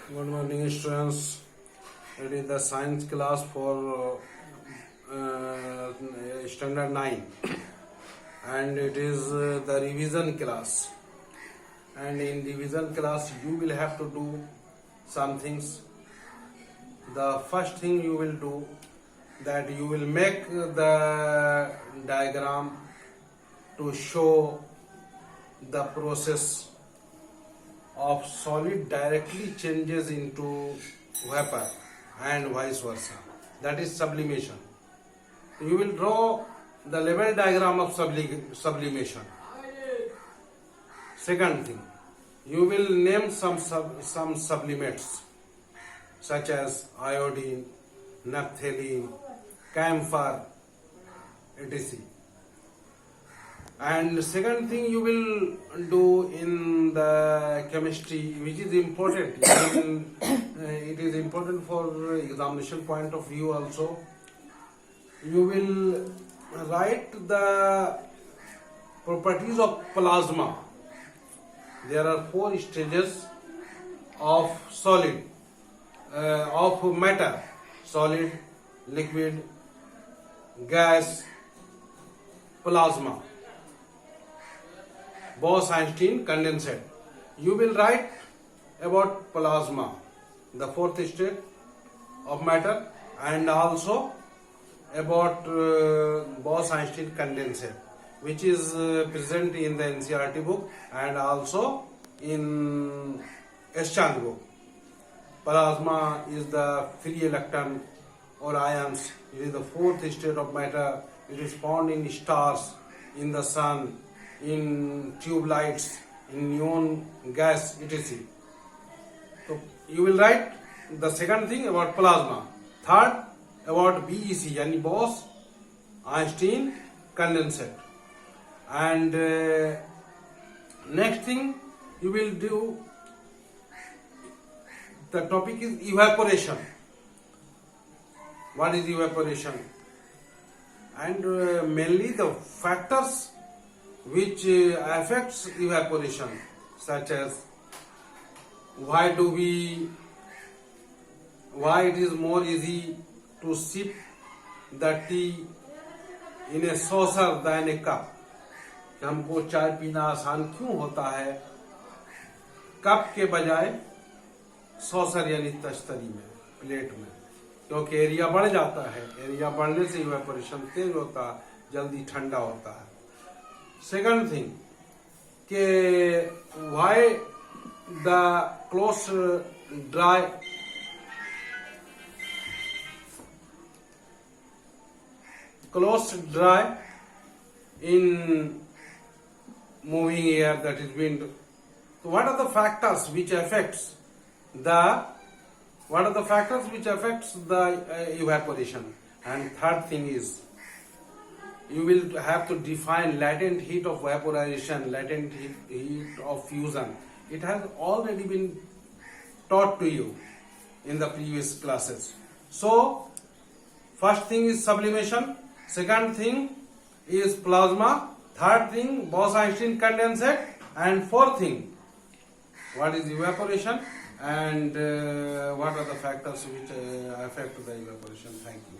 Good morning, students. It is the science class for standard 9, and it is the revision class. And in revision class, you will have to do some things. The first thing you will do, that you will make the diagram to show the process of solid directly changes into vapor and vice versa. That is sublimation. You will draw the level diagram of sublimation. Second thing, you will name some sublimates such as iodine, naphthalene, camphor, etc. And second thing you will do in the chemistry, which is important. It is important for examination point of view also. You will write the properties of plasma. There are 4 stages of solid, of matter: solid, liquid, gas, plasma. Bose-Einstein condensate. You will write about plasma, the 4th state of matter, and also about Bose-Einstein condensate, which is present in the NCERT book and also in Eschandt book. Plasma is the free electron or ions. It is the 4th state of matter. It is found in stars, in the sun, in tube lights, in neon gas, etc. So you will write the second thing about plasma. Third, about BEC, yani Bose-Einstein condensate. And next thing you will do, the topic is evaporation. What is evaporation? And mainly the factors which affects evaporation, such as why it is more easy to sip the tea in a saucer than a cup. हमको चाय पीना आसान क्यों होता है cup के बजाय saucer यानी तश्तरी में, प्लेट में? क्योंकि एरिया बढ़ जाता है. एरिया बढ़ने से इवेपोरेशन तेज होता है, जल्दी ठंडा होता है. Second thing, why the clothes dry in moving air, that is wind. So what are the factors which affects the evaporation? And third thing is, you will have to define latent heat of vaporization, latent heat of fusion. It has already been taught to you in the previous classes. So, first thing is sublimation, second thing is plasma, third thing Bose-Einstein condensate, and fourth thing, what is evaporation and what are the factors which affect the evaporation. Thank you.